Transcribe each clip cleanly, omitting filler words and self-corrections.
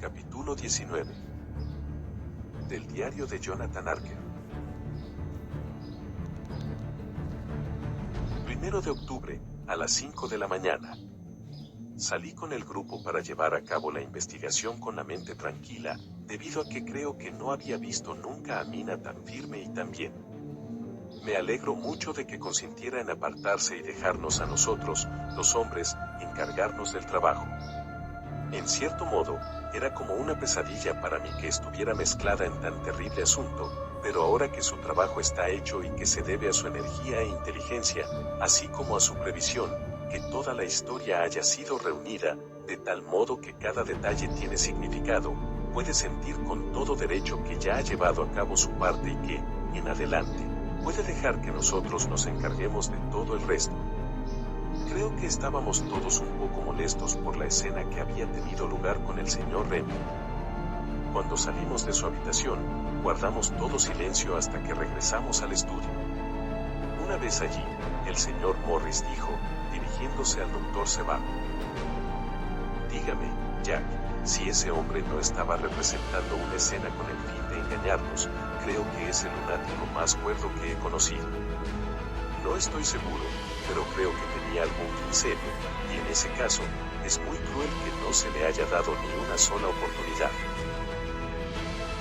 Capítulo 19. Del diario de Jonathan Arker. 1 de octubre, a las 5 de la mañana. Salí con el grupo para llevar a cabo la investigación con la mente tranquila, debido a que creo que no había visto nunca a Mina tan firme y tan bien. Me alegro mucho de que consintiera en apartarse y dejarnos a nosotros, los hombres, encargarnos del trabajo. En cierto modo, era como una pesadilla para mí que estuviera mezclada en tan terrible asunto, pero ahora que su trabajo está hecho y que se debe a su energía e inteligencia, así como a su previsión, que toda la historia haya sido reunida, de tal modo que cada detalle tiene significado, puede sentir con todo derecho que ya ha llevado a cabo su parte y que, en adelante, puede dejar que nosotros nos encarguemos de todo el resto. Creo que estábamos todos un poco molestos por la escena que había tenido lugar con el señor Remy. Cuando salimos de su habitación, guardamos todo silencio hasta que regresamos al estudio. Una vez allí, el señor Morris dijo, dirigiéndose al doctor Sebag: dígame, Jack, si ese hombre no estaba representando una escena con el fin de engañarnos, creo que es el lunático más cuerdo que he conocido. No estoy seguro, pero creo que tenía algún fin serio, y en ese caso, es muy cruel que no se le haya dado ni una sola oportunidad.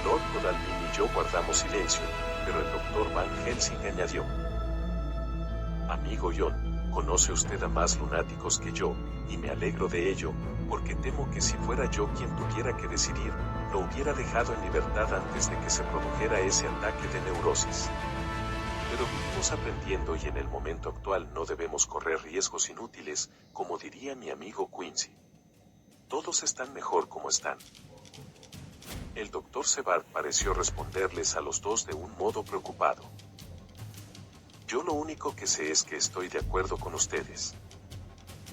Lord Godalming y yo guardamos silencio, pero el doctor Van Helsing añadió: amigo John, conoce usted a más lunáticos que yo, y me alegro de ello, porque temo que si fuera yo quien tuviera que decidir, lo hubiera dejado en libertad antes de que se produjera ese ataque de neurosis. Pero vivimos aprendiendo y en el momento actual no debemos correr riesgos inútiles, como diría mi amigo Quincy. Todos están mejor como están. El doctor Sebag pareció responderles a los dos de un modo preocupado. Yo lo único que sé es que estoy de acuerdo con ustedes.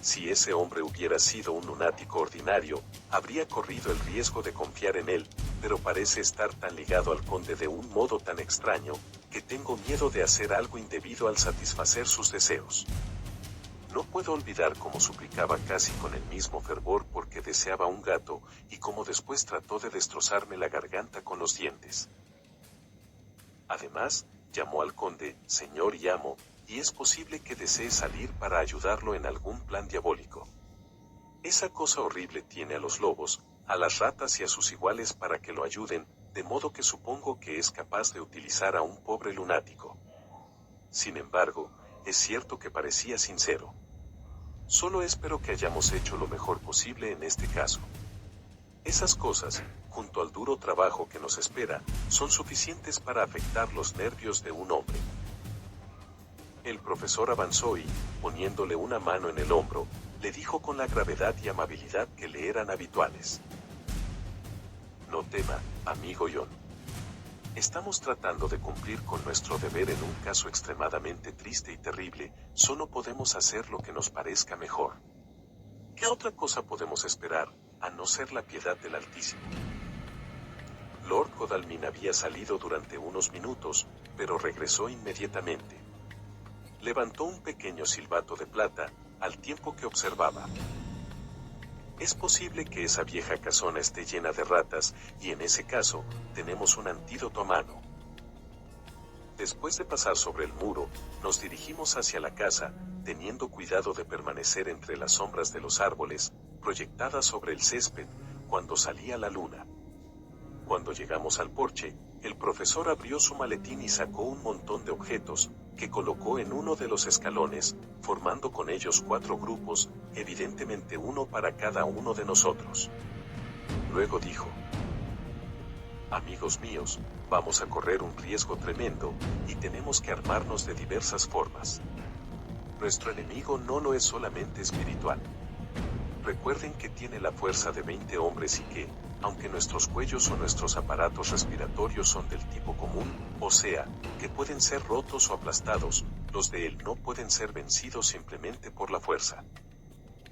Si ese hombre hubiera sido un lunático ordinario, habría corrido el riesgo de confiar en él, pero parece estar tan ligado al conde de un modo tan extraño, que tengo miedo de hacer algo indebido al satisfacer sus deseos. No puedo olvidar cómo suplicaba casi con el mismo fervor porque deseaba un gato, y cómo después trató de destrozarme la garganta con los dientes. Además, llamó al conde, señor y amo, y es posible que desee salir para ayudarlo en algún plan diabólico. Esa cosa horrible tiene a los lobos, a las ratas y a sus iguales para que lo ayuden, de modo que supongo que es capaz de utilizar a un pobre lunático. Sin embargo, es cierto que parecía sincero. Solo espero que hayamos hecho lo mejor posible en este caso. Esas cosas, junto al duro trabajo que nos espera, son suficientes para afectar los nervios de un hombre. El profesor avanzó y, poniéndole una mano en el hombro, le dijo con la gravedad y amabilidad que le eran habituales: no tema, amigo John. Estamos tratando de cumplir con nuestro deber en un caso extremadamente triste y terrible, solo podemos hacer lo que nos parezca mejor. ¿Qué otra cosa podemos esperar, a no ser la piedad del Altísimo? Lord Godalming había salido durante unos minutos, pero regresó inmediatamente. Levantó un pequeño silbato de plata, al tiempo que observaba. Es posible que esa vieja casona esté llena de ratas, y en ese caso, tenemos un antídoto a mano. Después de pasar sobre el muro, nos dirigimos hacia la casa, teniendo cuidado de permanecer entre las sombras de los árboles, proyectadas sobre el césped, cuando salía la luna. Cuando llegamos al porche, el profesor abrió su maletín y sacó un montón de objetos, que colocó en uno de los escalones, formando con ellos 4 grupos, evidentemente uno para cada uno de nosotros. Luego dijo: amigos míos, vamos a correr un riesgo tremendo, y tenemos que armarnos de diversas formas. Nuestro enemigo no lo es solamente espiritual. Recuerden que tiene la fuerza de 20 hombres y que, aunque nuestros cuellos o nuestros aparatos respiratorios son del tipo común, o sea, que pueden ser rotos o aplastados, los de él no pueden ser vencidos simplemente por la fuerza.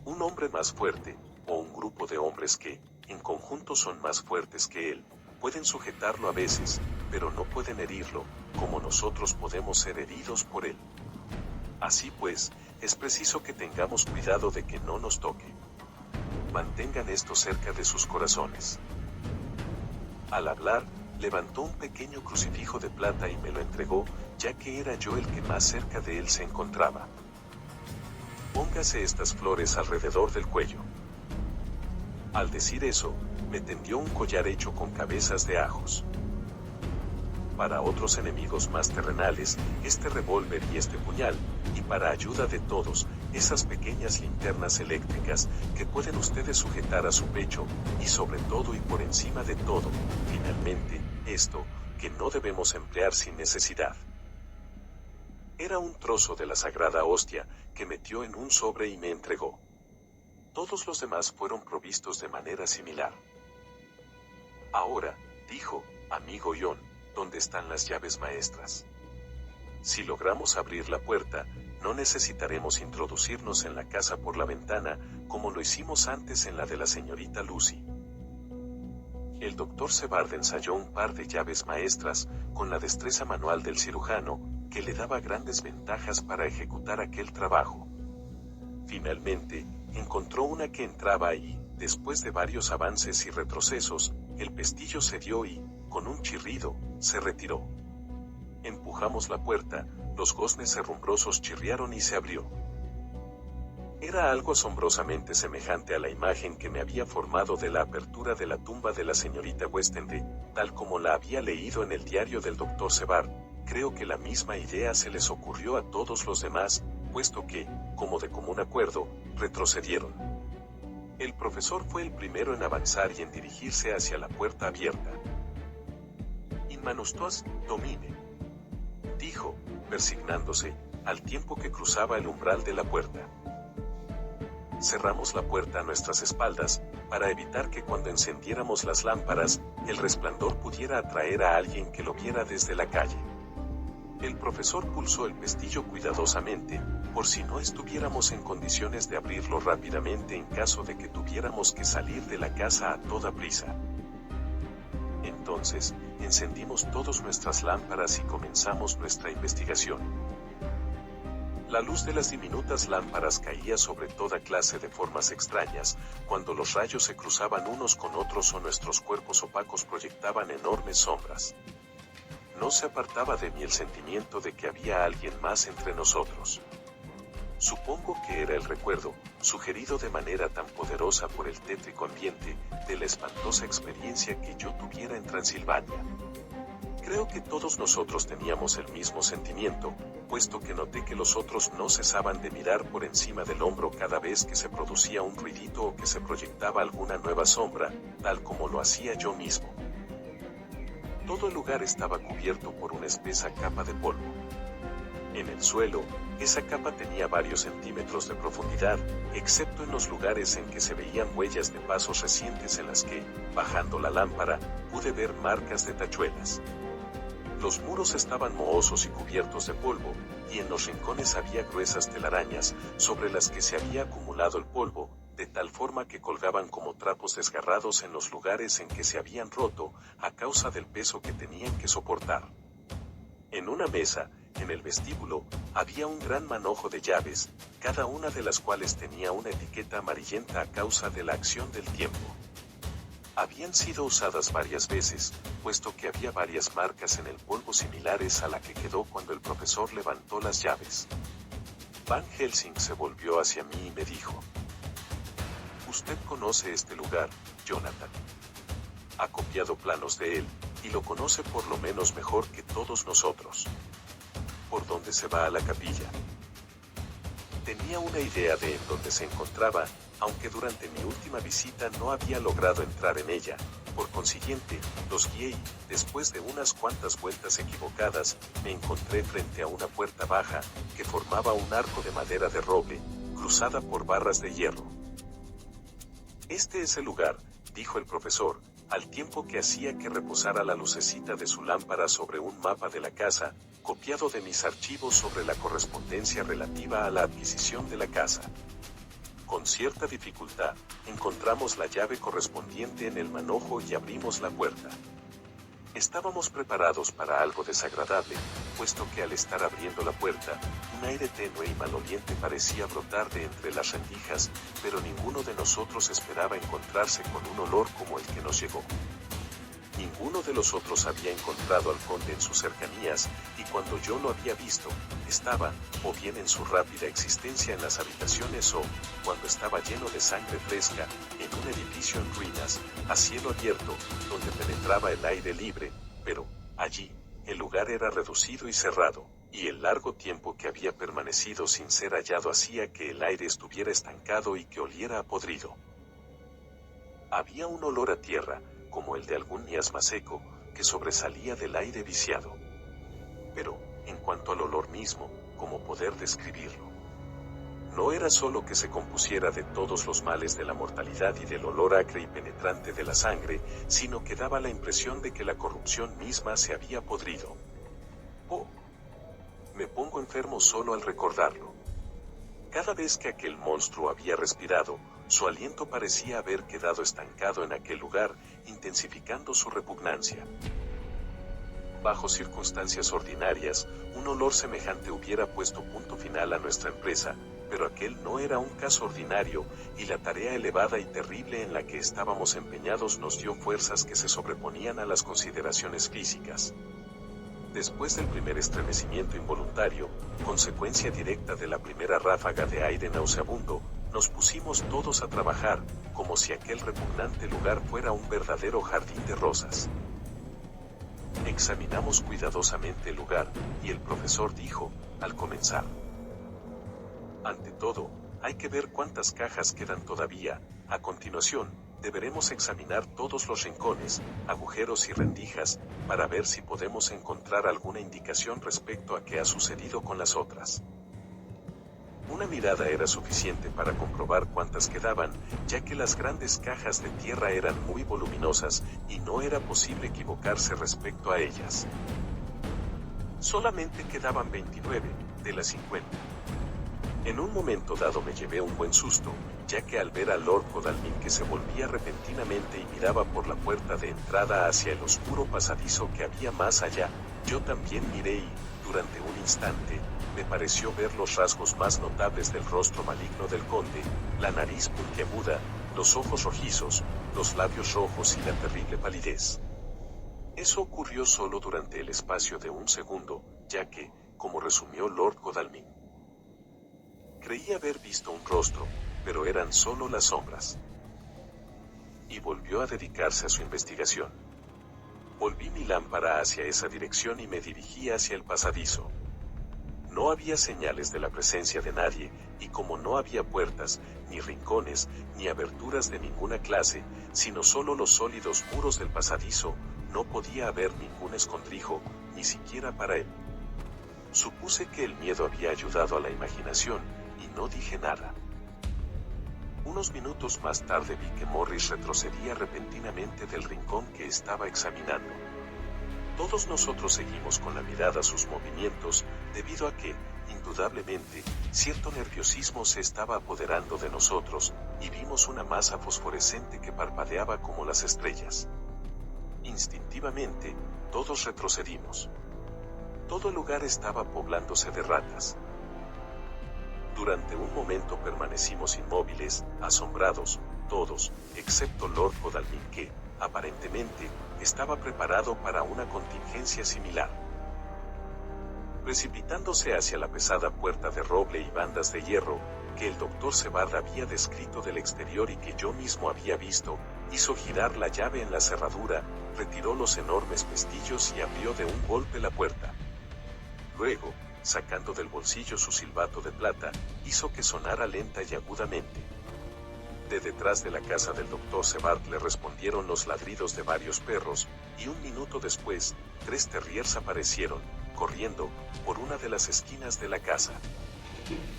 Un hombre más fuerte, o un grupo de hombres que, en conjunto son más fuertes que él, pueden sujetarlo a veces, pero no pueden herirlo, como nosotros podemos ser heridos por él. Así pues, es preciso que tengamos cuidado de que no nos toque. Mantengan esto cerca de sus corazones. Al hablar, levantó un pequeño crucifijo de plata y me lo entregó, ya que era yo el que más cerca de él se encontraba. Póngase estas flores alrededor del cuello. Al decir eso, me tendió un collar hecho con cabezas de ajos. Para otros enemigos más terrenales, este revólver y este puñal, y para ayuda de todos, esas pequeñas linternas eléctricas que pueden ustedes sujetar a su pecho, y sobre todo y por encima de todo, finalmente, esto, que no debemos emplear sin necesidad. Era un trozo de la sagrada hostia, que metió en un sobre y me entregó. Todos los demás fueron provistos de manera similar. Ahora, dijo, amigo John, ¿dónde están las llaves maestras? Si logramos abrir la puerta, no necesitaremos introducirnos en la casa por la ventana, como lo hicimos antes en la de la señorita Lucy. El doctor Sebard ensayó un par de llaves maestras, con la destreza manual del cirujano, que le daba grandes ventajas para ejecutar aquel trabajo. Finalmente, encontró una que entraba y, después de varios avances y retrocesos, el pestillo cedió y, con un chirrido, se retiró. Empujamos la puerta, los goznes herrumbrosos chirriaron y se abrió. Era algo asombrosamente semejante a la imagen que me había formado de la apertura de la tumba de la señorita Westende, tal como la había leído en el diario del doctor Sebard. Creo que la misma idea se les ocurrió a todos los demás, puesto que, como de común acuerdo, retrocedieron. El profesor fue el primero en avanzar y en dirigirse hacia la puerta abierta. In manus tuas, Domine, dijo, persignándose, al tiempo que cruzaba el umbral de la puerta. Cerramos la puerta a nuestras espaldas, para evitar que cuando encendiéramos las lámparas, el resplandor pudiera atraer a alguien que lo viera desde la calle. El profesor pulsó el pestillo cuidadosamente, por si no estuviéramos en condiciones de abrirlo rápidamente en caso de que tuviéramos que salir de la casa a toda prisa. Entonces, encendimos todas nuestras lámparas y comenzamos nuestra investigación. La luz de las diminutas lámparas caía sobre toda clase de formas extrañas, cuando los rayos se cruzaban unos con otros o nuestros cuerpos opacos proyectaban enormes sombras. No se apartaba de mí el sentimiento de que había alguien más entre nosotros. Supongo que era el recuerdo, sugerido de manera tan poderosa por el tétrico ambiente, de la espantosa experiencia que yo tuviera en Transilvania. Creo que todos nosotros teníamos el mismo sentimiento, puesto que noté que los otros no cesaban de mirar por encima del hombro cada vez que se producía un ruidito o que se proyectaba alguna nueva sombra, tal como lo hacía yo mismo. Todo el lugar estaba cubierto por una espesa capa de polvo. En el suelo, esa capa tenía varios centímetros de profundidad, excepto en los lugares en que se veían huellas de pasos recientes en las que, bajando la lámpara, pude ver marcas de tachuelas. Los muros estaban mohosos y cubiertos de polvo, y en los rincones había gruesas telarañas, sobre las que se había acumulado el polvo, de tal forma que colgaban como trapos desgarrados en los lugares en que se habían roto, a causa del peso que tenían que soportar. En una mesa, en el vestíbulo, había un gran manojo de llaves, cada una de las cuales tenía una etiqueta amarillenta a causa de la acción del tiempo. Habían sido usadas varias veces, puesto que había varias marcas en el polvo similares a la que quedó cuando el profesor levantó las llaves. Van Helsing se volvió hacia mí y me dijo: «Usted conoce este lugar, Jonathan. Ha copiado planos de él, y lo conoce por lo menos mejor que todos nosotros. ¿Por dónde se va a la capilla?» Tenía una idea de en dónde se encontraba, aunque durante mi última visita no había logrado entrar en ella. Por consiguiente, los guié y, después de unas cuantas vueltas equivocadas, me encontré frente a una puerta baja, que formaba un arco de madera de roble, cruzada por barras de hierro. «Este es el lugar», dijo el profesor, al tiempo que hacía que reposara la lucecita de su lámpara sobre un mapa de la casa, copiado de mis archivos sobre la correspondencia relativa a la adquisición de la casa. Con cierta dificultad, encontramos la llave correspondiente en el manojo y abrimos la puerta. Estábamos preparados para algo desagradable, puesto que al estar abriendo la puerta, un aire tenue y maloliente parecía brotar de entre las rendijas, pero ninguno de nosotros esperaba encontrarse con un olor como el que nos llegó. Ninguno de los otros había encontrado al conde en sus cercanías, y cuando yo lo había visto, estaba, o bien en su rápida existencia en las habitaciones o, cuando estaba lleno de sangre fresca, en un edificio en ruinas, a cielo abierto, donde penetraba el aire libre, pero, allí, el lugar era reducido y cerrado, y el largo tiempo que había permanecido sin ser hallado hacía que el aire estuviera estancado y que oliera a podrido. Había un olor a tierra, como el de algún miasma seco, que sobresalía del aire viciado. Pero, en cuanto al olor mismo, ¿cómo poder describirlo? No era solo que se compusiera de todos los males de la mortalidad y del olor acre y penetrante de la sangre, sino que daba la impresión de que la corrupción misma se había podrido. Oh, me pongo enfermo solo al recordarlo. Cada vez que aquel monstruo había respirado, su aliento parecía haber quedado estancado en aquel lugar, intensificando su repugnancia. Bajo circunstancias ordinarias, un olor semejante hubiera puesto punto final a nuestra empresa, pero aquel no era un caso ordinario, y la tarea elevada y terrible en la que estábamos empeñados nos dio fuerzas que se sobreponían a las consideraciones físicas. Después del primer estremecimiento involuntario, consecuencia directa de la primera ráfaga de aire nauseabundo, nos pusimos todos a trabajar, como si aquel repugnante lugar fuera un verdadero jardín de rosas. Examinamos cuidadosamente el lugar, y el profesor dijo, al comenzar: ante todo, hay que ver cuántas cajas quedan todavía. A continuación, deberemos examinar todos los rincones, agujeros y rendijas, para ver si podemos encontrar alguna indicación respecto a qué ha sucedido con las otras. Una mirada era suficiente para comprobar cuántas quedaban, ya que las grandes cajas de tierra eran muy voluminosas, y no era posible equivocarse respecto a ellas. Solamente quedaban 29, de las 50. En un momento dado me llevé un buen susto, ya que al ver a Lord Godalming que se volvía repentinamente y miraba por la puerta de entrada hacia el oscuro pasadizo que había más allá, yo también miré y, durante un instante, me pareció ver los rasgos más notables del rostro maligno del conde, la nariz puntiaguda, los ojos rojizos, los labios rojos y la terrible palidez. Eso ocurrió solo durante el espacio de un segundo, ya que, como resumió Lord Godalming, creí haber visto un rostro, pero eran solo las sombras. Y volvió a dedicarse a su investigación. Volví mi lámpara hacia esa dirección y me dirigí hacia el pasadizo. No había señales de la presencia de nadie, y como no había puertas, ni rincones, ni aberturas de ninguna clase, sino solo los sólidos muros del pasadizo, no podía haber ningún escondrijo, ni siquiera para él. Supuse que el miedo había ayudado a la imaginación, y no dije nada. Unos minutos más tarde vi que Morris retrocedía repentinamente del rincón que estaba examinando. Todos nosotros seguimos con la mirada sus movimientos, debido a que, indudablemente, cierto nerviosismo se estaba apoderando de nosotros, y vimos una masa fosforescente que parpadeaba como las estrellas. Instintivamente, todos retrocedimos. Todo el lugar estaba poblándose de ratas. Durante un momento permanecimos inmóviles, asombrados, todos, excepto Lord Godalming que, aparentemente, estaba preparado para una contingencia similar. Precipitándose hacia la pesada puerta de roble y bandas de hierro, que el doctor Sebard había descrito del exterior y que yo mismo había visto, hizo girar la llave en la cerradura, retiró los enormes pestillos y abrió de un golpe la puerta. Luego, sacando del bolsillo su silbato de plata, hizo que sonara lenta y agudamente. De detrás de la casa del doctor Sebard le respondieron los ladridos de varios perros, y un minuto después, 3 terriers aparecieron, corriendo, por una de las esquinas de la casa.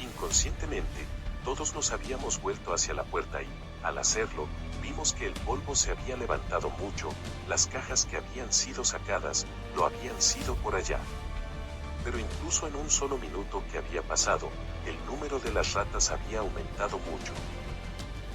Inconscientemente, todos nos habíamos vuelto hacia la puerta y, al hacerlo, vimos que el polvo se había levantado mucho, las cajas que habían sido sacadas, lo habían sido por allá. Pero incluso en un solo minuto que había pasado, el número de las ratas había aumentado mucho.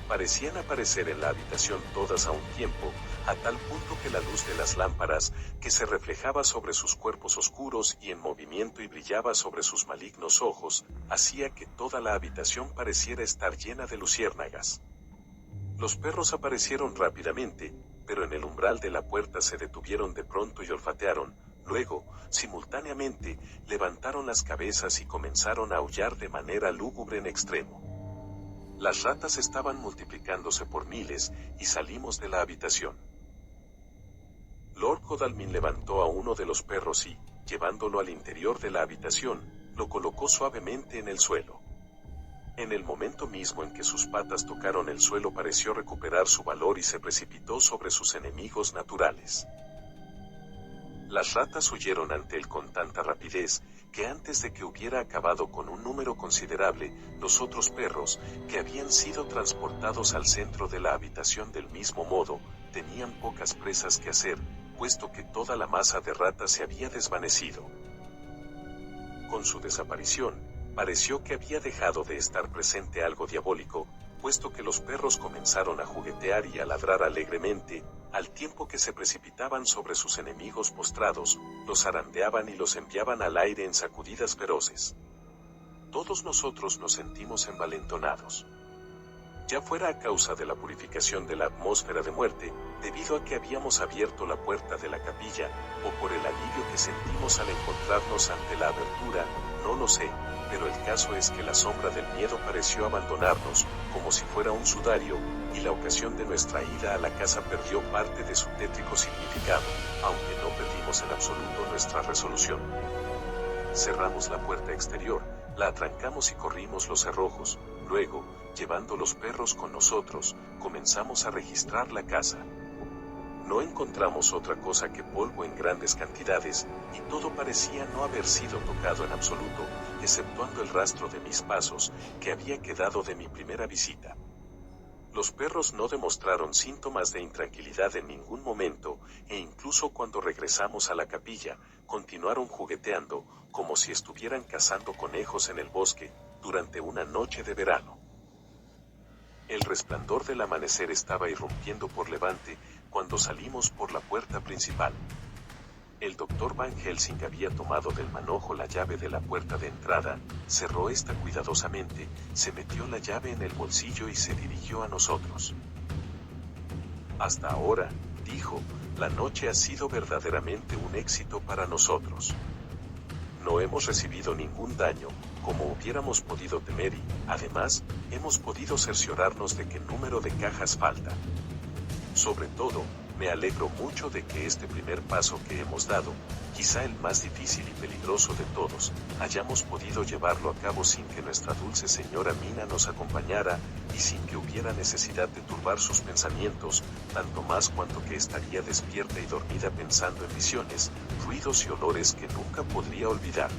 Parecían aparecer en la habitación todas a un tiempo, a tal punto que la luz de las lámparas, que se reflejaba sobre sus cuerpos oscuros y en movimiento y brillaba sobre sus malignos ojos, hacía que toda la habitación pareciera estar llena de luciérnagas. Los perros aparecieron rápidamente, pero en el umbral de la puerta se detuvieron de pronto y olfatearon. Luego, simultáneamente, levantaron las cabezas y comenzaron a aullar de manera lúgubre en extremo. Las ratas estaban multiplicándose por miles, y salimos de la habitación. Lord Godalming levantó a uno de los perros y, llevándolo al interior de la habitación, lo colocó suavemente en el suelo. En el momento mismo en que sus patas tocaron el suelo pareció recuperar su valor y se precipitó sobre sus enemigos naturales. Las ratas huyeron ante él con tanta rapidez, que antes de que hubiera acabado con un número considerable, los otros perros, que habían sido transportados al centro de la habitación del mismo modo, tenían pocas presas que hacer, puesto que toda la masa de ratas se había desvanecido. Con su desaparición, pareció que había dejado de estar presente algo diabólico, puesto que los perros comenzaron a juguetear y a ladrar alegremente, al tiempo que se precipitaban sobre sus enemigos postrados, los zarandeaban y los enviaban al aire en sacudidas feroces. Todos nosotros nos sentimos envalentonados. Ya fuera a causa de la purificación de la atmósfera de muerte, debido a que habíamos abierto la puerta de la capilla, o por el alivio que sentimos al encontrarnos ante la abertura, no lo sé, pero el caso es que la sombra del miedo pareció abandonarnos, como si fuera un sudario, y la ocasión de nuestra ida a la casa perdió parte de su tétrico significado, aunque no perdimos en absoluto nuestra resolución. Cerramos la puerta exterior, la atrancamos y corrimos los cerrojos, luego, llevando los perros con nosotros, comenzamos a registrar la casa. No encontramos otra cosa que polvo en grandes cantidades, y todo parecía no haber sido tocado en absoluto, exceptuando el rastro de mis pasos, que había quedado de mi primera visita. Los perros no demostraron síntomas de intranquilidad en ningún momento, e incluso cuando regresamos a la capilla, continuaron jugueteando, como si estuvieran cazando conejos en el bosque, durante una noche de verano. El resplandor del amanecer estaba irrumpiendo por levante, cuando salimos por la puerta principal. El doctor Van Helsing había tomado del manojo la llave de la puerta de entrada, cerró esta cuidadosamente, se metió la llave en el bolsillo y se dirigió a nosotros. Hasta ahora, dijo, la noche ha sido verdaderamente un éxito para nosotros. No hemos recibido ningún daño, como hubiéramos podido temer y, además, hemos podido cerciorarnos de qué número de cajas falta. Sobre todo, me alegro mucho de que este primer paso que hemos dado, quizá el más difícil y peligroso de todos, hayamos podido llevarlo a cabo sin que nuestra dulce señora Mina nos acompañara, y sin que hubiera necesidad de turbar sus pensamientos, tanto más cuanto que estaría despierta y dormida pensando en visiones, ruidos y olores que nunca podría olvidar.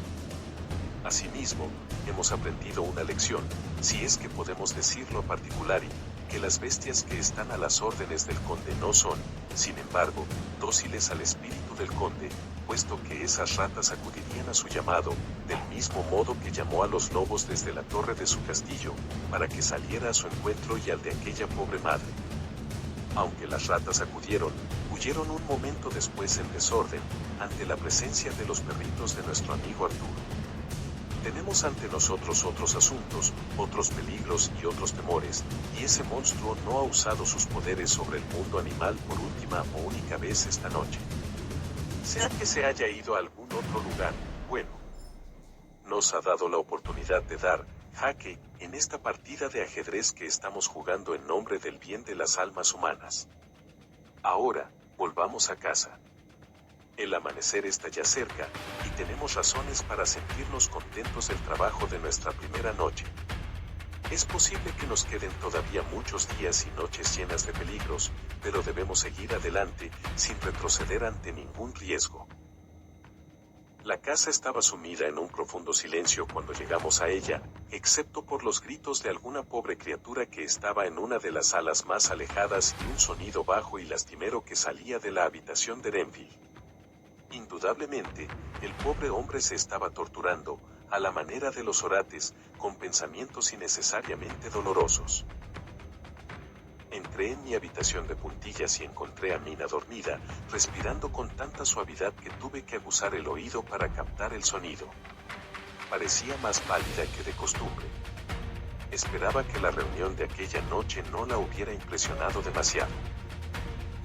Asimismo, hemos aprendido una lección, si es que podemos decirlo a particular, y que las bestias que están a las órdenes del conde no son, sin embargo, dóciles al espíritu del conde, puesto que esas ratas acudirían a su llamado, del mismo modo que llamó a los lobos desde la torre de su castillo, para que saliera a su encuentro y al de aquella pobre madre. Aunque las ratas acudieron, huyeron un momento después en desorden, ante la presencia de los perritos de nuestro amigo Arturo. Tenemos ante nosotros otros asuntos, otros peligros y otros temores, y ese monstruo no ha usado sus poderes sobre el mundo animal por última o única vez esta noche. Sea que se haya ido a algún otro lugar, bueno. Nos ha dado la oportunidad de dar jaque en esta partida de ajedrez que estamos jugando en nombre del bien de las almas humanas. Ahora, volvamos a casa. El amanecer está ya cerca, y tenemos razones para sentirnos contentos del trabajo de nuestra primera noche. Es posible que nos queden todavía muchos días y noches llenas de peligros, pero debemos seguir adelante, sin retroceder ante ningún riesgo. La casa estaba sumida en un profundo silencio cuando llegamos a ella, excepto por los gritos de alguna pobre criatura que estaba en una de las salas más alejadas y un sonido bajo y lastimero que salía de la habitación de Renfield. Indudablemente, el pobre hombre se estaba torturando, a la manera de los orates, con pensamientos innecesariamente dolorosos. Entré en mi habitación de puntillas y encontré a Mina dormida, respirando con tanta suavidad que tuve que aguzar el oído para captar el sonido. Parecía más pálida que de costumbre. Esperaba que la reunión de aquella noche no la hubiera impresionado demasiado.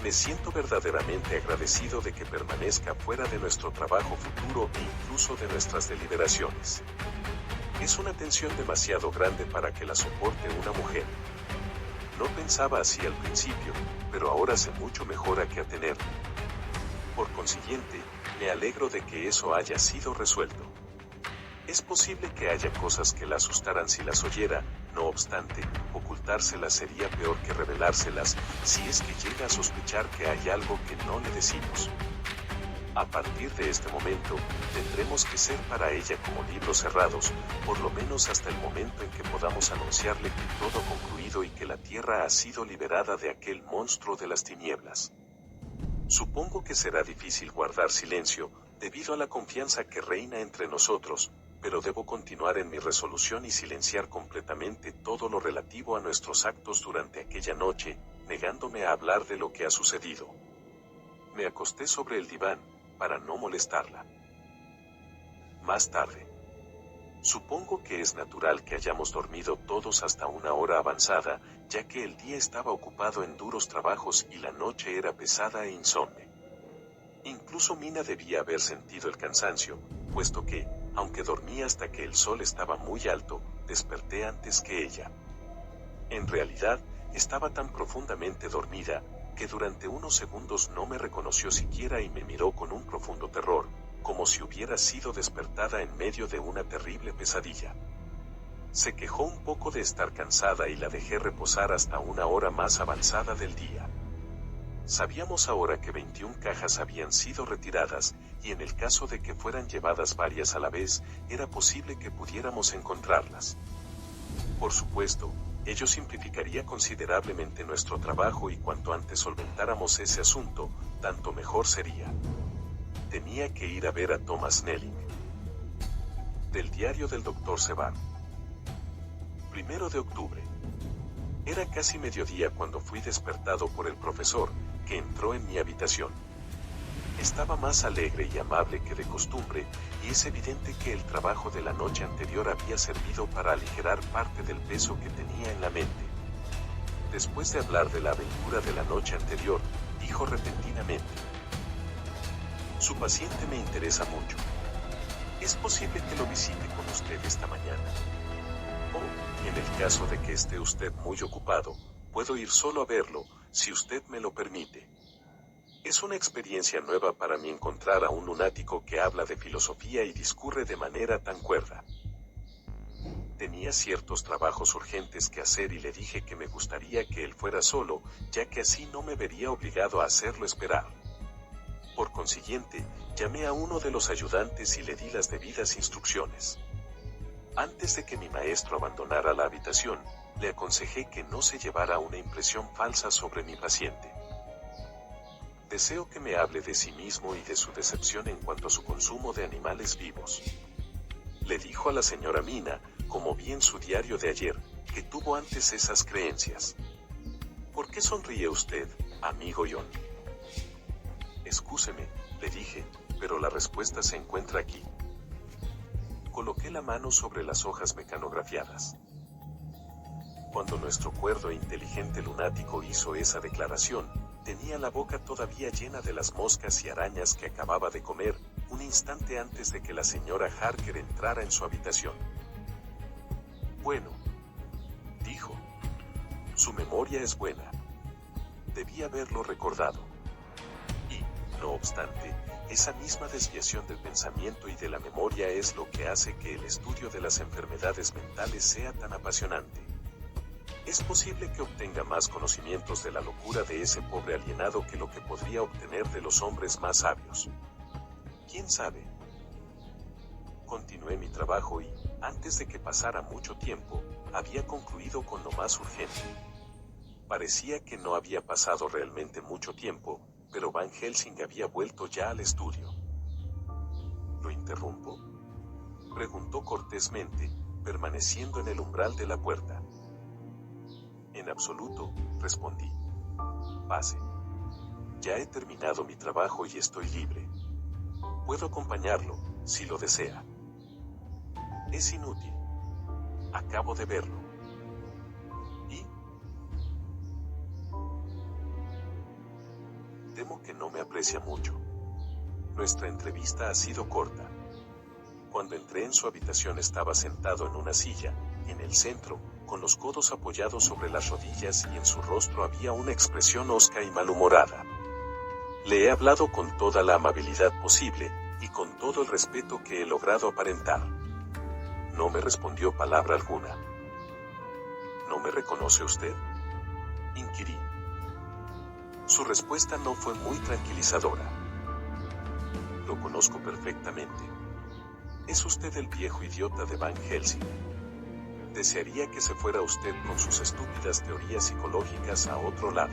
Me siento verdaderamente agradecido de que permanezca fuera de nuestro trabajo futuro e incluso de nuestras deliberaciones. Es una tensión demasiado grande para que la soporte una mujer. No pensaba así al principio, pero ahora sé mucho mejor a qué atenerme. Por consiguiente, me alegro de que eso haya sido resuelto. Es posible que haya cosas que la asustaran si las oyera, no obstante, ocultárselas sería peor que revelárselas, si es que llega a sospechar que hay algo que no le decimos. A partir de este momento, tendremos que ser para ella como libros cerrados, por lo menos hasta el momento en que podamos anunciarle que todo ha concluido y que la Tierra ha sido liberada de aquel monstruo de las tinieblas. Supongo que será difícil guardar silencio, debido a la confianza que reina entre nosotros, pero debo continuar en mi resolución y silenciar completamente todo lo relativo a nuestros actos durante aquella noche, negándome a hablar de lo que ha sucedido. Me acosté sobre el diván, para no molestarla. Más tarde. Supongo que es natural que hayamos dormido todos hasta una hora avanzada, ya que el día estaba ocupado en duros trabajos y la noche era pesada e insomne. Incluso Mina debía haber sentido el cansancio, puesto que, aunque dormí hasta que el sol estaba muy alto, desperté antes que ella. En realidad, estaba tan profundamente dormida, que durante unos segundos no me reconoció siquiera y me miró con un profundo terror, como si hubiera sido despertada en medio de una terrible pesadilla. Se quejó un poco de estar cansada y la dejé reposar hasta una hora más avanzada del día. Sabíamos ahora que 21 cajas habían sido retiradas, y en el caso de que fueran llevadas varias a la vez, era posible que pudiéramos encontrarlas. Por supuesto, ello simplificaría considerablemente nuestro trabajo y cuanto antes solventáramos ese asunto, tanto mejor sería. Tenía que ir a ver a Thomas Snelling. Del diario del Dr. Sevar. 1 de octubre. Era casi mediodía cuando fui despertado por el profesor, que entró en mi habitación. Estaba más alegre y amable que de costumbre, y es evidente que el trabajo de la noche anterior había servido para aligerar parte del peso que tenía en la mente. Después de hablar de la aventura de la noche anterior, dijo repentinamente: su paciente me interesa mucho. ¿Es posible que lo visite con usted esta mañana? O, en el caso de que esté usted muy ocupado, puedo ir solo a verlo, si usted me lo permite. Es una experiencia nueva para mí encontrar a un lunático que habla de filosofía y discurre de manera tan cuerda. Tenía ciertos trabajos urgentes que hacer y le dije que me gustaría que él fuera solo, ya que así no me vería obligado a hacerlo esperar. Por consiguiente, llamé a uno de los ayudantes y le di las debidas instrucciones. Antes de que mi maestro abandonara la habitación, le aconsejé que no se llevara una impresión falsa sobre mi paciente. Deseo que me hable de sí mismo y de su decepción en cuanto a su consumo de animales vivos. Le dijo a la señora Mina, como vi en su diario de ayer, que tuvo antes esas creencias. ¿Por qué sonríe usted, amigo John? Excúseme, le dije, pero la respuesta se encuentra aquí. Coloqué la mano sobre las hojas mecanografiadas. Cuando nuestro cuerdo e inteligente lunático hizo esa declaración, tenía la boca todavía llena de las moscas y arañas que acababa de comer, un instante antes de que la señora Harker entrara en su habitación. Bueno, dijo. Su memoria es buena. Debía haberlo recordado. Y, no obstante, esa misma desviación del pensamiento y de la memoria es lo que hace que el estudio de las enfermedades mentales sea tan apasionante. Es posible que obtenga más conocimientos de la locura de ese pobre alienado que lo que podría obtener de los hombres más sabios. ¿Quién sabe? Continué mi trabajo y, antes de que pasara mucho tiempo, había concluido con lo más urgente. Parecía que no había pasado realmente mucho tiempo, pero Van Helsing había vuelto ya al estudio. ¿Lo interrumpo?, preguntó cortésmente, permaneciendo en el umbral de la puerta. En absoluto, respondí. Pase. Ya he terminado mi trabajo y estoy libre. Puedo acompañarlo, si lo desea. Es inútil. Acabo de verlo. ¿Y? aprecia mucho. Nuestra entrevista ha sido corta. Cuando entré en su habitación estaba sentado en una silla, en el centro, con los codos apoyados sobre las rodillas y en su rostro había una expresión hosca y malhumorada. Le he hablado con toda la amabilidad posible, y con todo el respeto que he logrado aparentar. No me respondió palabra alguna. ¿No me reconoce usted?, inquirí. Su respuesta no fue muy tranquilizadora. Lo conozco perfectamente. Es usted el viejo idiota de Van Helsing. Desearía que se fuera usted con sus estúpidas teorías psicológicas a otro lado.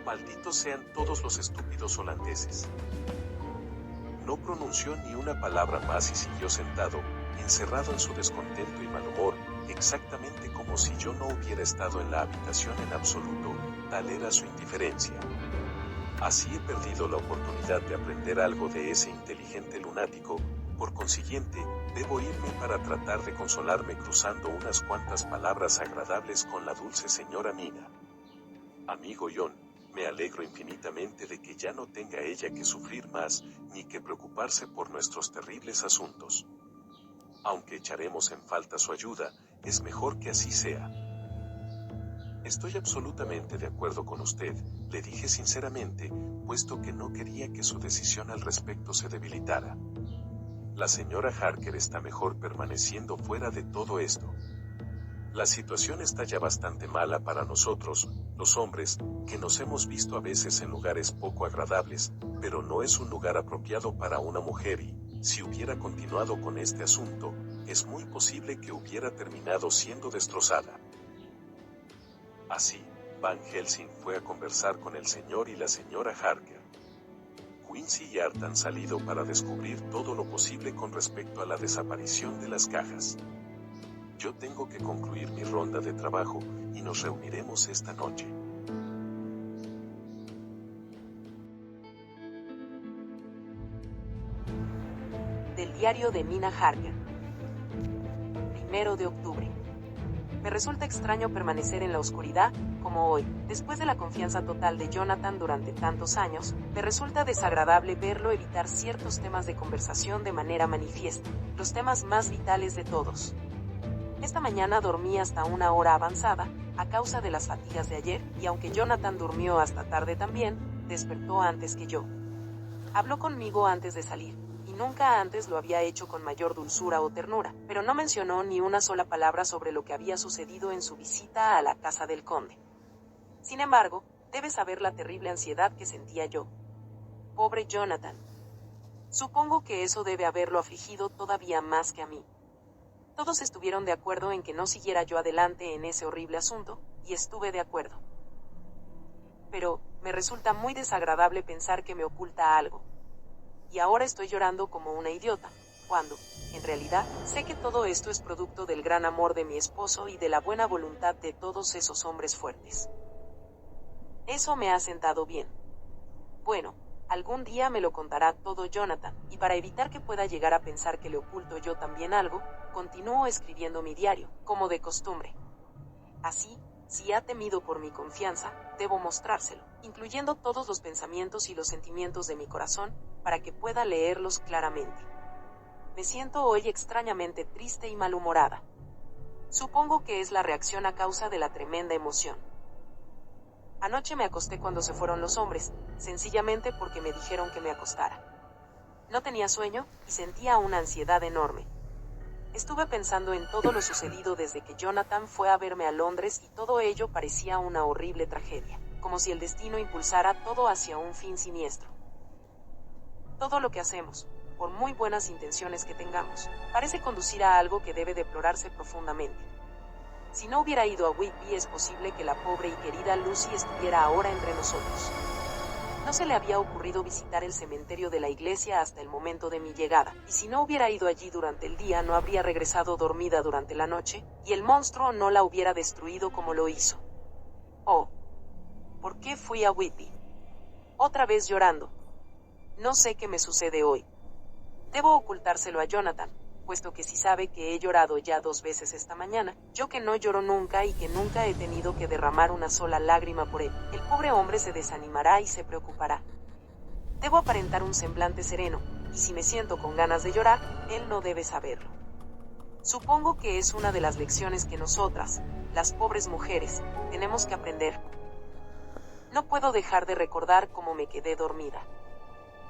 Malditos sean todos los estúpidos holandeses. No pronunció ni una palabra más y siguió sentado, encerrado en su descontento y mal humor, exactamente como si yo no hubiera estado en la habitación en absoluto, tal era su indiferencia. Así he perdido la oportunidad de aprender algo de ese inteligente lunático, por consiguiente, debo irme para tratar de consolarme cruzando unas cuantas palabras agradables con la dulce señora Mina. Amigo John, me alegro infinitamente de que ya no tenga ella que sufrir más, ni que preocuparse por nuestros terribles asuntos. Aunque echaremos en falta su ayuda, es mejor que así sea. Estoy absolutamente de acuerdo con usted, le dije sinceramente, puesto que no quería que su decisión al respecto se debilitara. La señora Harker está mejor permaneciendo fuera de todo esto. La situación está ya bastante mala para nosotros, los hombres, que nos hemos visto a veces en lugares poco agradables, pero no es un lugar apropiado para una mujer y, si hubiera continuado con este asunto, es muy posible que hubiera terminado siendo destrozada. Así, Van Helsing fue a conversar con el señor y la señora Harker. Quincy y Art han salido para descubrir todo lo posible con respecto a la desaparición de las cajas. Yo tengo que concluir mi ronda de trabajo, y nos reuniremos esta noche. Del diario de Mina Harker. 1 de octubre. Me resulta extraño permanecer en la oscuridad, como hoy, después de la confianza total de Jonathan durante tantos años. Me resulta desagradable verlo evitar ciertos temas de conversación de manera manifiesta, los temas más vitales de todos. Esta mañana dormí hasta una hora avanzada, a causa de las fatigas de ayer, y aunque Jonathan durmió hasta tarde también, despertó antes que yo. Habló conmigo antes de salir, y nunca antes lo había hecho con mayor dulzura o ternura, pero no mencionó ni una sola palabra sobre lo que había sucedido en su visita a la casa del conde. Sin embargo, debe saber la terrible ansiedad que sentía yo. Pobre Jonathan. Supongo que eso debe haberlo afligido todavía más que a mí. Todos estuvieron de acuerdo en que no siguiera yo adelante en ese horrible asunto, y estuve de acuerdo. Pero, me resulta muy desagradable pensar que me oculta algo. Y ahora estoy llorando como una idiota, cuando, en realidad, sé que todo esto es producto del gran amor de mi esposo y de la buena voluntad de todos esos hombres fuertes. Eso me ha sentado bien. Bueno, algún día me lo contará todo Jonathan, y para evitar que pueda llegar a pensar que le oculto yo también algo, continúo escribiendo mi diario, como de costumbre. Así, si ha temido por mi confianza, debo mostrárselo, incluyendo todos los pensamientos y los sentimientos de mi corazón, para que pueda leerlos claramente. Me siento hoy extrañamente triste y malhumorada. Supongo que es la reacción a causa de la tremenda emoción. Anoche me acosté cuando se fueron los hombres, sencillamente porque me dijeron que me acostara. No tenía sueño, y sentía una ansiedad enorme. Estuve pensando en todo lo sucedido desde que Jonathan fue a verme a Londres y todo ello parecía una horrible tragedia, como si el destino impulsara todo hacia un fin siniestro. Todo lo que hacemos, por muy buenas intenciones que tengamos, parece conducir a algo que debe deplorarse profundamente. Si no hubiera ido a Whitby, es posible que la pobre y querida Lucy estuviera ahora entre nosotros. No se le había ocurrido visitar el cementerio de la iglesia hasta el momento de mi llegada, y si no hubiera ido allí durante el día no habría regresado dormida durante la noche, y el monstruo no la hubiera destruido como lo hizo. Oh, ¿por qué fui a Whitby? Otra vez llorando. No sé qué me sucede hoy. Debo ocultárselo a Jonathan, puesto que si sabe que he llorado ya 2 veces esta mañana, yo que no lloro nunca y que nunca he tenido que derramar una sola lágrima por él, el pobre hombre se desanimará y se preocupará. Debo aparentar un semblante sereno, y si me siento con ganas de llorar, él no debe saberlo. Supongo que es una de las lecciones que nosotras, las pobres mujeres, tenemos que aprender. No puedo dejar de recordar cómo me quedé dormida.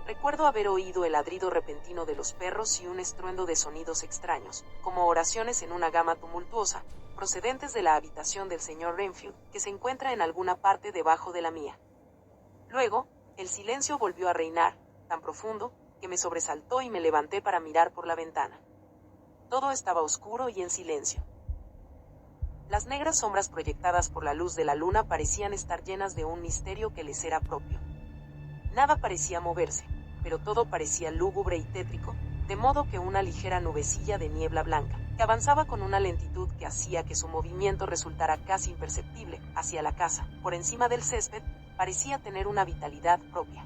Recuerdo haber oído el ladrido repentino de los perros y un estruendo de sonidos extraños, como oraciones en una gama tumultuosa, procedentes de la habitación del señor Renfield, que se encuentra en alguna parte debajo de la mía. Luego, el silencio volvió a reinar, tan profundo, que me sobresaltó y me levanté para mirar por la ventana. Todo estaba oscuro y en silencio. Las negras sombras proyectadas por la luz de la luna parecían estar llenas de un misterio que les era propio. Nada parecía moverse, pero todo parecía lúgubre y tétrico, de modo que una ligera nubecilla de niebla blanca, que avanzaba con una lentitud que hacía que su movimiento resultara casi imperceptible, hacia la casa, por encima del césped, parecía tener una vitalidad propia.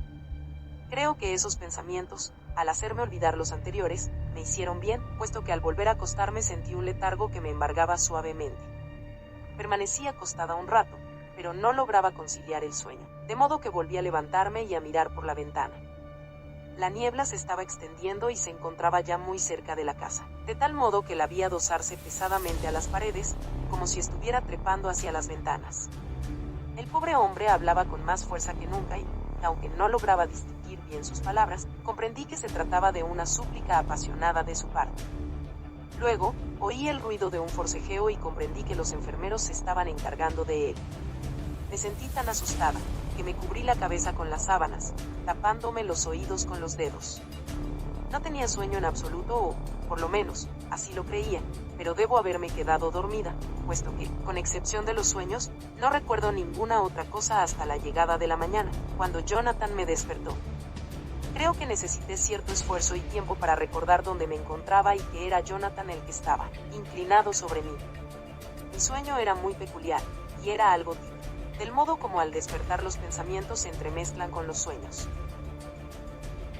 Creo que esos pensamientos, al hacerme olvidar los anteriores, me hicieron bien, puesto que al volver a acostarme sentí un letargo que me embargaba suavemente. Permanecí acostada un rato, pero no lograba conciliar el sueño, de modo que volví a levantarme y a mirar por la ventana. La niebla se estaba extendiendo y se encontraba ya muy cerca de la casa, de tal modo que la vi adosarse pesadamente a las paredes, como si estuviera trepando hacia las ventanas. El pobre hombre hablaba con más fuerza que nunca y, aunque no lograba distinguir bien sus palabras, comprendí que se trataba de una súplica apasionada de su parte. Luego, oí el ruido de un forcejeo y comprendí que los enfermeros se estaban encargando de él. Me sentí tan asustada, que me cubrí la cabeza con las sábanas, tapándome los oídos con los dedos. No tenía sueño en absoluto o, por lo menos, así lo creía, pero debo haberme quedado dormida, puesto que, con excepción de los sueños, no recuerdo ninguna otra cosa hasta la llegada de la mañana, cuando Jonathan me despertó. Creo que necesité cierto esfuerzo y tiempo para recordar dónde me encontraba y que era Jonathan el que estaba, inclinado sobre mí. Mi sueño era muy peculiar, y era algo típico, del modo como al despertar los pensamientos se entremezclan con los sueños.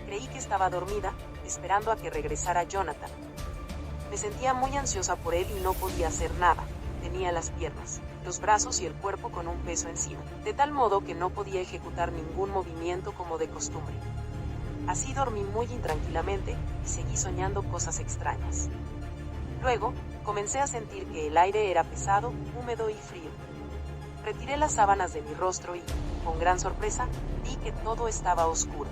Creí que estaba dormida, esperando a que regresara Jonathan. Me sentía muy ansiosa por él y no podía hacer nada. Tenía las piernas, los brazos y el cuerpo con un peso encima, de tal modo que no podía ejecutar ningún movimiento como de costumbre. Así dormí muy intranquilamente y seguí soñando cosas extrañas. Luego, comencé a sentir que el aire era pesado, húmedo y frío. Retiré las sábanas de mi rostro y, con gran sorpresa, vi que todo estaba oscuro.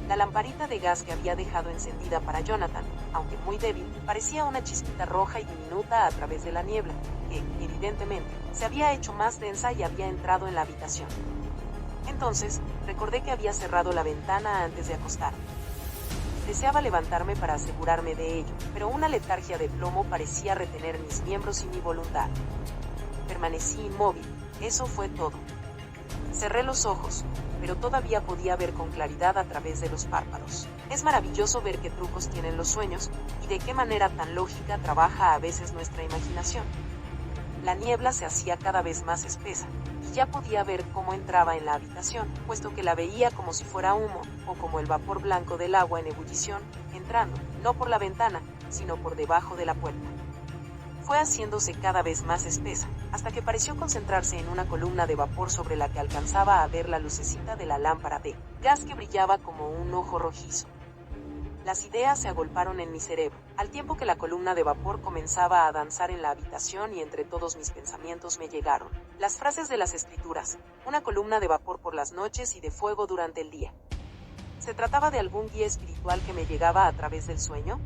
La lamparita de gas que había dejado encendida para Jonathan, aunque muy débil, parecía una chispita roja y diminuta a través de la niebla, que, evidentemente, se había hecho más densa y había entrado en la habitación. Entonces, recordé que había cerrado la ventana antes de acostarme. Deseaba levantarme para asegurarme de ello, pero una letargia de plomo parecía retener mis miembros y mi voluntad. Permanecí inmóvil, eso fue todo. Cerré los ojos, pero todavía podía ver con claridad a través de los párpados. Es maravilloso ver qué trucos tienen los sueños, y de qué manera tan lógica trabaja a veces nuestra imaginación. La niebla se hacía cada vez más espesa, y ya podía ver cómo entraba en la habitación, puesto que la veía como si fuera humo, o como el vapor blanco del agua en ebullición, entrando, no por la ventana, sino por debajo de la puerta. Fue haciéndose cada vez más espesa, hasta que pareció concentrarse en una columna de vapor sobre la que alcanzaba a ver la lucecita de la lámpara de gas que brillaba como un ojo rojizo. Las ideas se agolparon en mi cerebro, al tiempo que la columna de vapor comenzaba a danzar en la habitación y entre todos mis pensamientos me llegaron las frases de las escrituras, una columna de vapor por las noches y de fuego durante el día. ¿Se trataba de algún guía espiritual que me llegaba a través del sueño?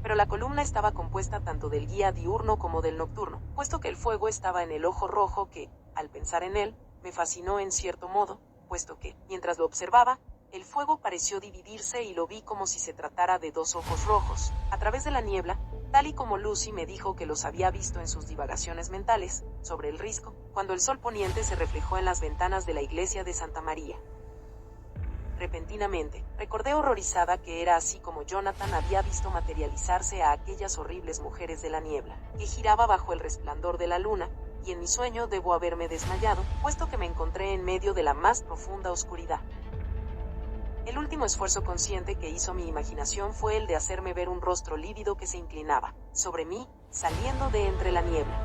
Pero la columna estaba compuesta tanto del guía diurno como del nocturno, puesto que el fuego estaba en el ojo rojo que, al pensar en él, me fascinó en cierto modo, puesto que, mientras lo observaba, el fuego pareció dividirse y lo vi como si se tratara de dos ojos rojos, a través de la niebla, tal y como Lucy me dijo que los había visto en sus divagaciones mentales, sobre el risco, cuando el sol poniente se reflejó en las ventanas de la iglesia de Santa María. Repentinamente, recordé horrorizada que era así como Jonathan había visto materializarse a aquellas horribles mujeres de la niebla, que giraba bajo el resplandor de la luna, y en mi sueño debo haberme desmayado, puesto que me encontré en medio de la más profunda oscuridad. El último esfuerzo consciente que hizo mi imaginación fue el de hacerme ver un rostro lívido que se inclinaba sobre mí, saliendo de entre la niebla.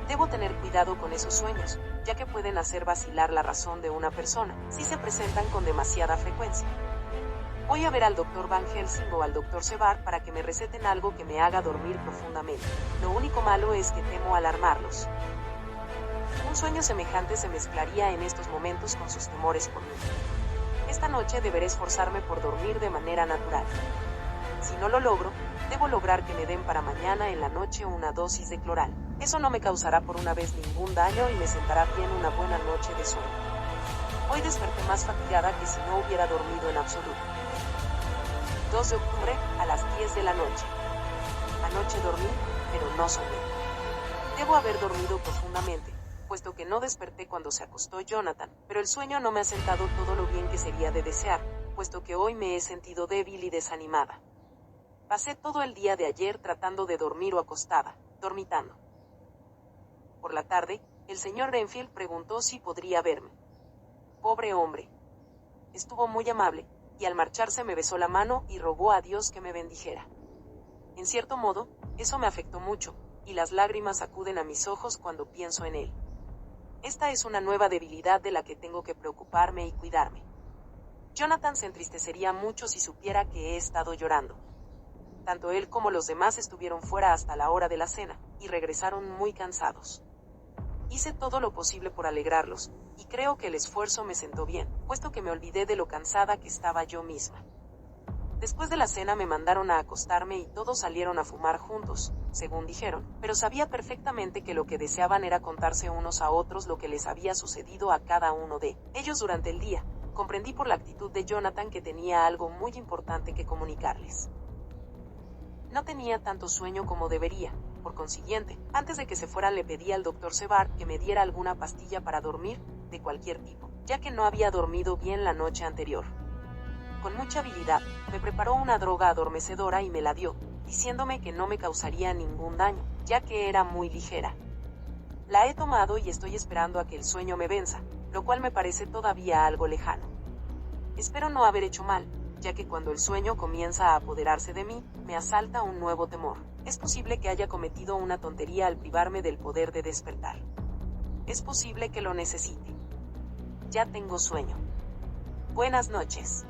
Debo tener cuidado con esos sueños, ya que pueden hacer vacilar la razón de una persona, si se presentan con demasiada frecuencia. Voy a ver al Dr. Van Helsing o al Dr. Sevar para que me receten algo que me haga dormir profundamente. Lo único malo es que temo alarmarlos. Un sueño semejante se mezclaría en estos momentos con sus temores por mí. Esta noche deberé esforzarme por dormir de manera natural. Si no lo logro, debo lograr que me den para mañana en la noche una dosis de cloral. Eso no me causará por una vez ningún daño y me sentará bien una buena noche de sueño. Hoy desperté más fatigada que si no hubiera dormido en absoluto. 2 de octubre, a las 10 de la noche. Anoche dormí, pero no soñé. Debo haber dormido profundamente, puesto que no desperté cuando se acostó Jonathan, pero el sueño no me ha sentado todo lo bien que sería de desear, puesto que hoy me he sentido débil y desanimada. Pasé todo el día de ayer tratando de dormir o acostada, dormitando. Por la tarde, el señor Renfield preguntó si podría verme. Pobre hombre. Estuvo muy amable, y al marcharse me besó la mano y rogó a Dios que me bendijera. En cierto modo, eso me afectó mucho, y las lágrimas acuden a mis ojos cuando pienso en él. Esta es una nueva debilidad de la que tengo que preocuparme y cuidarme. Jonathan se entristecería mucho si supiera que he estado llorando. Tanto él como los demás estuvieron fuera hasta la hora de la cena, y regresaron muy cansados. Hice todo lo posible por alegrarlos, y creo que el esfuerzo me sentó bien, puesto que me olvidé de lo cansada que estaba yo misma. Después de la cena me mandaron a acostarme y todos salieron a fumar juntos, según dijeron, pero sabía perfectamente que lo que deseaban era contarse unos a otros lo que les había sucedido a cada uno de ellos durante el día. Comprendí por la actitud de Jonathan que tenía algo muy importante que comunicarles. No tenía tanto sueño como debería. Por consiguiente, antes de que se fueran le pedí al Dr. Sevar que me diera alguna pastilla para dormir, de cualquier tipo, ya que no había dormido bien la noche anterior. Con mucha habilidad, me preparó una droga adormecedora y me la dio, diciéndome que no me causaría ningún daño, ya que era muy ligera. La he tomado y estoy esperando a que el sueño me venza, lo cual me parece todavía algo lejano. Espero no haber hecho mal, ya que cuando el sueño comienza a apoderarse de mí, me asalta un nuevo temor. Es posible que haya cometido una tontería al privarme del poder de despertar. Es posible que lo necesite. Ya tengo sueño. Buenas noches.